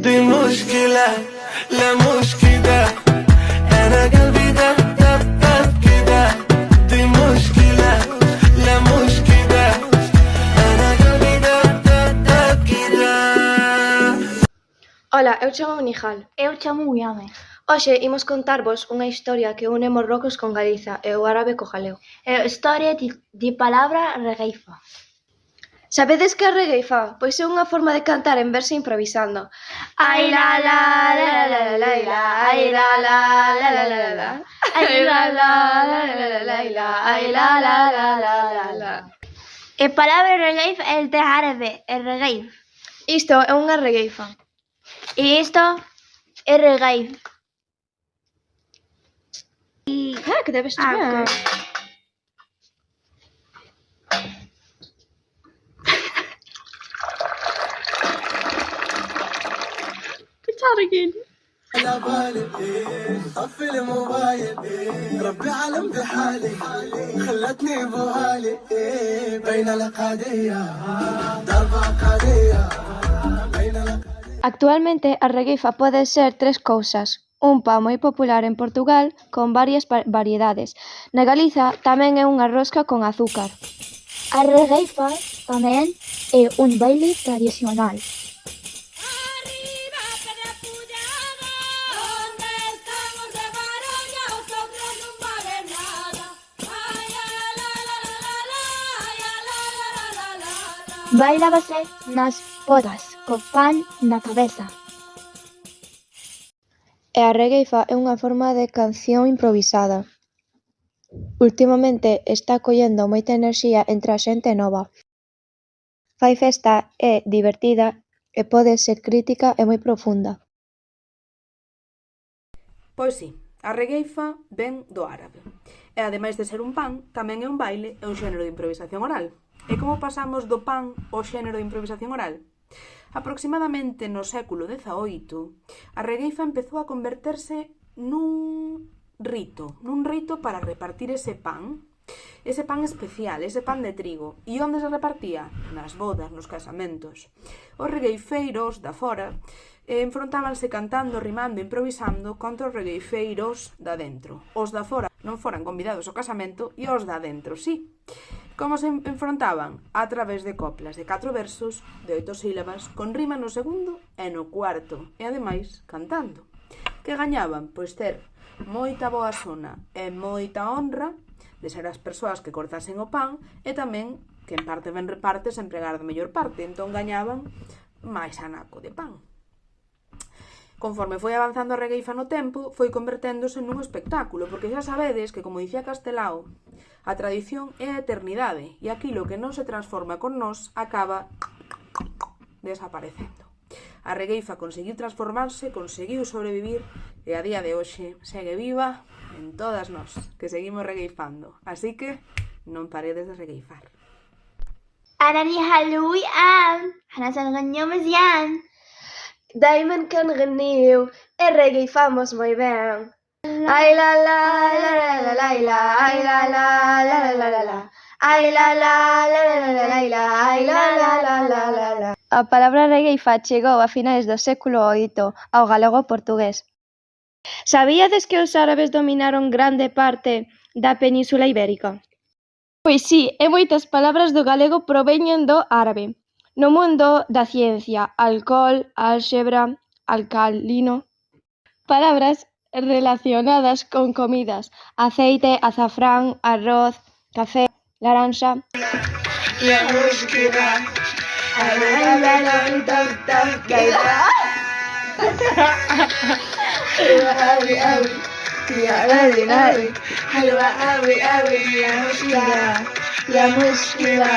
دي المشكلة لا مش كده أنا قلبي دق دق دق كده دي المشكلة لا مش كده أنا قلبي دق دق دق كده. Ola, eu chamo Nijal. Eu chamo Iame. Hoxe imos contarvos unha historia que une Marrocos con Galiza e o árabe co galego. É a historia de palabra regueifa. Sabedes que é a regueifa? Pois é unha forma de cantar en verso improvisando. Ai la la la la la la la, ai la la la la la la, ai la la la la la la la, ai la la la la la la. A palabra regueifa é de árabe, é regueif. Isto é unha regueifa. E isto é regueif. Que debes ver. على بالي طفي الموبايل ربي عالم بحالي خلتني بوالي بين الأقادية ضربة قادية بين الأقادية. Actualmente a regueifa pode ser tres cousas. Un pão moi popular en Portugal con varias variedades. Na Galiza tamén é unha rosca con azúcar. A regueifa tamén é un baile tradicional. Bailábase nas bodas, co pan na cabeza. E a regueifa é unha forma de canción improvisada. Últimamente está collendo moita enerxía entre a xente nova. Fai festa, é divertida e pode ser crítica e moi profunda. Pois si, a regueifa ven do árabe. E ademais de ser un pan, tamén é un baile e un xénero de improvisación oral. E como pasamos do pan ao xénero de improvisación oral? Aproximadamente no século XVIII, a regueifa empezou a converterse nun rito para repartir ese pan especial, ese pan de trigo. E onde se repartía? Nas bodas, nos casamentos. Os regueifeiros da fora enfrontábanse cantando, rimando, improvisando contra os regueifeiros da dentro. Os da fora non foran convidados ao casamento e os da dentro, sí. Como se enfrontaban? A través de coplas de 4 versos, de 8 sílabas, con rima no segundo e no cuarto, e ademais cantando. Que gañaban? Pois ter moita boa sona e moita honra de ser as persoas que cortasen o pan e tamén que en parte ben reparte se empregar da mellor parte, entón gañaban máis anaco de pan. Conforme foi avanzando a regueifa no tempo, foi converténdose nun espectáculo, porque xa sabedes que, como dicía Castelao, a tradición é a eternidade e aquilo que non se transforma con nós acaba desaparecendo. A regueifa conseguiu transformarse, conseguiu sobrevivir e a día de hoxe segue viva en todas nós, que seguimos regueifando. Así que non paredes de regueifar. أنا نيهال ويان حنا تنغنيو مزيان دايما كنغنيو e regueifamos moi ben. Ai la la la la la la, ai la la la la la la, ai la la la la la la, ai la la la la la la. A palabra regueifa chegou a finais do século VIII ao galego portugués. Sabíades que os árabes dominaron grande parte da Península Ibérica? Pois si, e moitas palabras do galego proveñen do árabe. No mundo da ciencia, alcohol, álxebra, alcalino, palabras relacionadas con comidas, aceite, azafrán, arroz, café, laranxa. La búsqueda la música